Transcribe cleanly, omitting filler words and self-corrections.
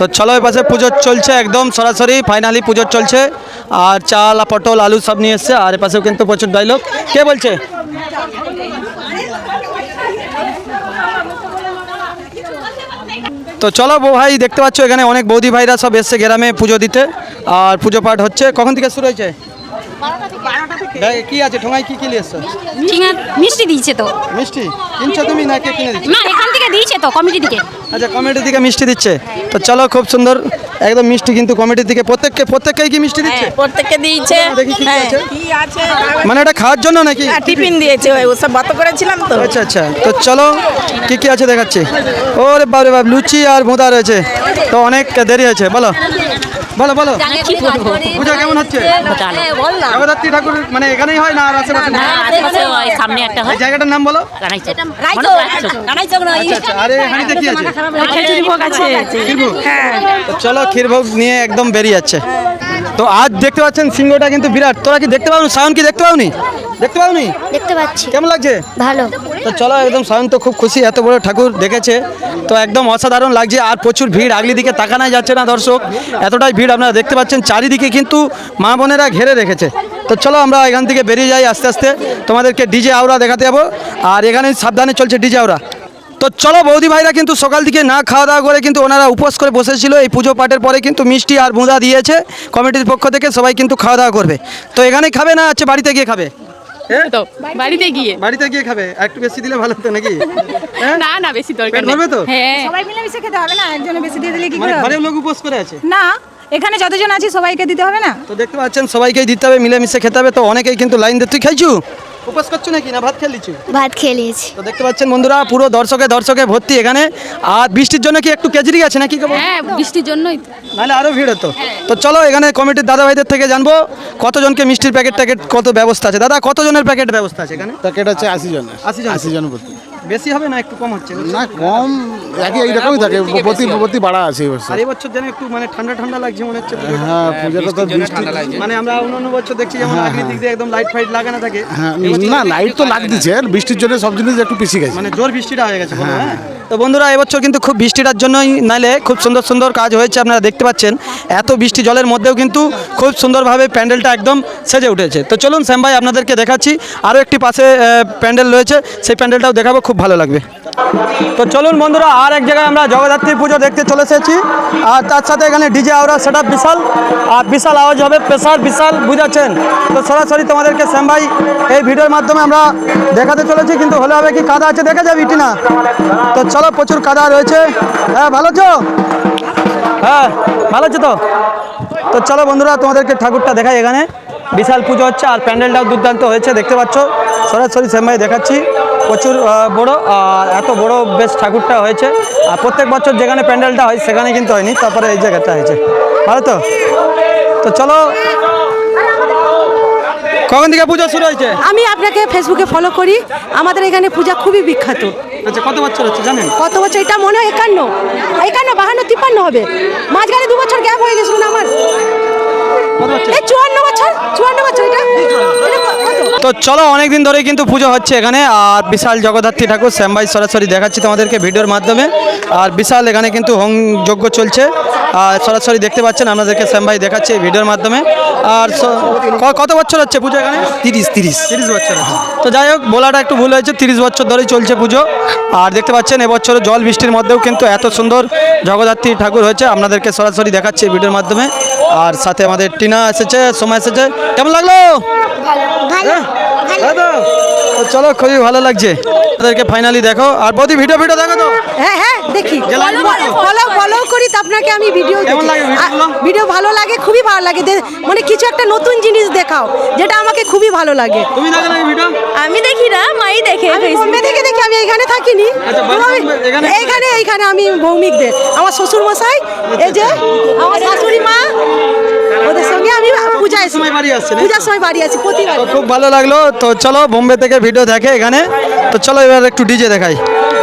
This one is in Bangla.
তো চলো এই পাশে পুজো চলছে একদম সরাসরি ফাইনালি পুজো চলছে আর চাল পটল আলু সব নিয়ে এসছে আর এ পাশেও কিন্তু প্রচুর ডায়লগ কে বলছে তো চলো ভাই দেখতে পাচ্ছ এখানে অনেক বৌদি ভাইরা সব এসছে গ্রামে পুজো দিতে আর পুজো পাঠ হচ্ছে কখন থেকে শুরু হয়েছে কি আছে ঠোঙায় কি নিয়ে এসছো মিষ্টি দিয়েছে তো মিষ্টি কিনছো তুমি না কে কিনে দিচ্ছ না এখান থেকে দিয়েছে তো কমিটি থেকে আচ্ছা কমিটি থেকে মিষ্টি দিচ্ছে তো চলো খুব সুন্দর একদম মিষ্টি কিন্তু কমিটি থেকে প্রত্যেককেই কি মিষ্টি দিচ্ছে প্রত্যেককে দিয়েছে দেখি কি আছে কি আছে মানে এটা খাওয়ার জন্য নাকি টিফিন দিয়েছে ওসব বাত করেছিলাম তো আচ্ছা আচ্ছা তো চলো কি কি আছে দেখাচ্ছি ওরে বাপ রে বাপ লুচি আর ভোঁদা রয়েছে তো অনেক দেরি হয়েছে বলো বলো বলো পূজা কেমন হচ্ছে জগদ্ধাত্রী ঠাকুর মানে এখানেই হয় না আর আশেপাশে সামনে একটা এই জায়গাটার নাম বলো আচ্ছা আচ্ছা আরে হাঁড়িতে কি আছে খিচুড়ি ভোগ আছে ক্ষীরভোগ হ্যাঁ তো চলো ক্ষীরভোগ নিয়ে একদম বেরিয়ে যাচ্ছে তো আজ দেখতে পাচ্ছেন সিংহটা কিন্তু বিরাট তোরা কি দেখতে পাওনি সায়ন কি দেখতে পাওনি দেখতে পাচ্ছি কেমন লাগছে ভালো তো চলো একদম সায়ন তো খুব খুশি এত বড় ঠাকুর দেখেছে তো একদম অসাধারণ লাগছে আর প্রচুর ভিড় আগলি দিকে তাকানোই যাচ্ছে না দর্শক এতটাই ভিড় আপনারা দেখতে পাচ্ছেন চারিদিকে কিন্তু মা বোনেরা ঘেরে রেখেছে তো চলো আমরা এখান থেকে বেরিয়ে যাই আস্তে আস্তে তোমাদেরকে ডিজে আওরা দেখাতে যাবো আর এখানে সাবধানে চলছে ডিজে আওরা তো চলো বৌদি ভাইরা কিন্তু সকাল থেকে না খাওয়া দাওয়া করে কিন্তু ওনারা উপোস করে বসেছিল এই পুজো পাঠের পরে কিন্তু মিষ্টি আর বুঁদা দিয়েছে কমিটির পক্ষ থেকে সবাই কিন্তু খাওয়া দাওয়া করবে তো এখানেই খাবে না আছে বাড়িতে গিয়ে খাবে তো বাড়িতে গিয়ে খাবে একটু বেশি দিলে ভালো হতো নাকি না বেশি দরকার পেট ভরবে তো হ্যাঁ সবাই মিলেমিশে খেতে হবে না একজনে বেশি দিয়ে দিলে কি মানে করে হবে? ঘরের লোক উপোস করে আছে না এখানে যতজন আছি সবাইকে দিতে হবে না তো দেখতে পাচ্ছেন সবাইকেই দিতে হবে মিলেমিশে খেতে হবে তো অনেকেই কিন্তু লাইন দিয়ে তুই খাইছু উপোস করছো নাকি না ভাত খেয়ে লিচু ভাত খেয়ে নিয়েছি তো দেখতে পাচ্ছেন বন্ধুরা পুরো দর্শকে ভর্তি এখানে আর বৃষ্টির জন্য কি একটু কেজরি আছে নাকি হ্যাঁ বৃষ্টির জন্যই নাহলে আরো ভিড় হতো তো চলো এখানে কমিটির দাদা ভাইদের থেকে জানবো কতজনকে মিষ্টির প্যাকেট কত ব্যবস্থা আছে দাদা কতজনের প্যাকেট ব্যবস্থা আছে এখানে প্যাকেট আছে 80 জনের 80 জন প্রতি বেশি হবে না একটু কম হচ্ছে না কম একই এইরকমই থাকে প্রতি বাড়া আছে এই বছর আর এই বছর যেন একটু মানে ঠান্ডা লাগছে মনে হচ্ছে পুজোটা। হ্যাঁ পূজাটা তো বৃষ্টি মানে আমরা অন্য বছর দেখছি যেমন আগের দিক দিয়ে একদম লাইট ফাইট লাগানো থাকে হ্যাঁ না লাইট তো লাগতেছে বৃষ্টির জন্য সব জিনিস একটু পিছিয়ে গেছে মানে জোর বৃষ্টিটা হয়ে গেছে বলো, হ্যাঁ তো বন্ধুরা এবছর কিন্তু খুব বৃষ্টিটার জন্যই নাইলে খুব সুন্দর সুন্দর কাজ হয়েছে আপনারা দেখতে পাচ্ছেন এত বৃষ্টি জলের মধ্যেও কিন্তু খুব সুন্দরভাবে প্যান্ডেলটা একদম সেজে উঠেছে তো চলুন শ্যাম ভাই আপনাদেরকে দেখাচ্ছি আরও একটি পাশে প্যান্ডেল রয়েছে সেই প্যান্ডেলটাও দেখাবো খুব ভালো লাগবে তো চলুন বন্ধুরা আর এক জায়গায় আমরা জগদ্ধাত্রী পুজো দেখতে চলে এসেছি আর তার সাথে এখানে ডিজে আওরা সেটা বিশাল আর বিশাল আওয়াজ হবে প্রেসার বিশাল বুঝাচ্ছেন তো সরাসরি তোমাদেরকে শ্যাম ভাই এই ভিডিওর মাধ্যমে আমরা দেখাতে চলেছি কিন্তু হলে হবে কি কাদা আছে দেখা যাবে ইটি না তো চলো প্রচুর কাদা রয়েছে হ্যাঁ ভালো আছো হ্যাঁ ভালো আছো তো চলো বন্ধুরা তোমাদেরকে ঠাকুরটা দেখাই এখানে বিশাল পুজো হচ্ছে আর প্যান্ডেলটাও দুর্দান্ত হয়েছে দেখতে পাচ্ছ সরাসরি শ্যাম ভাই দেখাচ্ছি প্রচুর বড় আর এত বড় বেশ ঠাকুরটা হয়েছে আর প্রত্যেক বছর যেখানে প্যান্ডেলটা হয় সেখানে কিন্তু হয়নি তারপরে এই জায়গাটা হয়েছে ভালো তো চলো কখন থেকে পুজো শুরু হয়েছে আমি আপনাকে ফেসবুকে ফলো করি আমাদের এখানে পূজা খুবই বিখ্যাত আচ্ছা কত বছর হচ্ছে জানেন কত বছর এটা মনে হয় 51 52 53 হবে মাঝখানে 2 বছর গ্যাপ হয়ে গেছিল না আমার কত বছর এই 54 বছর এটা তো চলো অনেকদিন ধরেই কিন্তু পুজো হচ্ছে এখানে আর বিশাল জগদ্ধাত্রী ঠাকুর শ্যাম ভাই সরাসরি দেখাচ্ছি তোমাদেরকে ভিডিওর মাধ্যমে আর বিশাল এখানে কিন্তু হোম যজ্ঞ চলছে আর সরাসরি দেখতে পাচ্ছেন আপনাদেরকে শ্যাম ভাই দেখাচ্ছে এই ভিডিওর মাধ্যমে আর কত বছর হচ্ছে পুজো এখানে 30 বছর তো যাই হোক বলাটা একটু ভুল হয়েছে 30 বছর ধরেই চলছে পুজো আর দেখতে পাচ্ছেন এবছর জল বৃষ্টির মধ্যেও কিন্তু এত সুন্দর জগদ্ধাত্রী ঠাকুর হয়েছে আপনাদেরকে সরাসরি দেখাচ্ছে এই ভিডিওর মাধ্যমে আর সাথে আমাদের টিনা এসেছে সময় এসেছে কেমন লাগলো তো চলো খুবই ভালো লাগছে তাদেরকে ফাইনালি দেখো আর বৌদি ভিডিও দেখো তো হ্যাঁ দেখি ফলো করি তো আপনাকে আমি ভিডিও কেমন লাগে ভিডিও ভালো লাগে খুবই ভালো লাগে মানে কিছু একটা নতুন জিনিস দেখাও যেটা আমাকে খুবই ভালো লাগে তুমি দেখো না ভিডিও আমি দেখি না মাই দেখে বোম্বে থেকে দেখি আমি এখানে থাকিনি এইখানে আমি ভৌমিকদের আমার শ্বশুর মশাই এই যে আমার শাশুড়ি মা ওদের সঙ্গে আমি পূজার সময় বাড়ি আসি প্রতিবার খুব ভালো লাগলো তো চলো বোম্বে থেকে ভিডিও দেখে এখানে তো চলো এবার একটু ডিজে দেখাই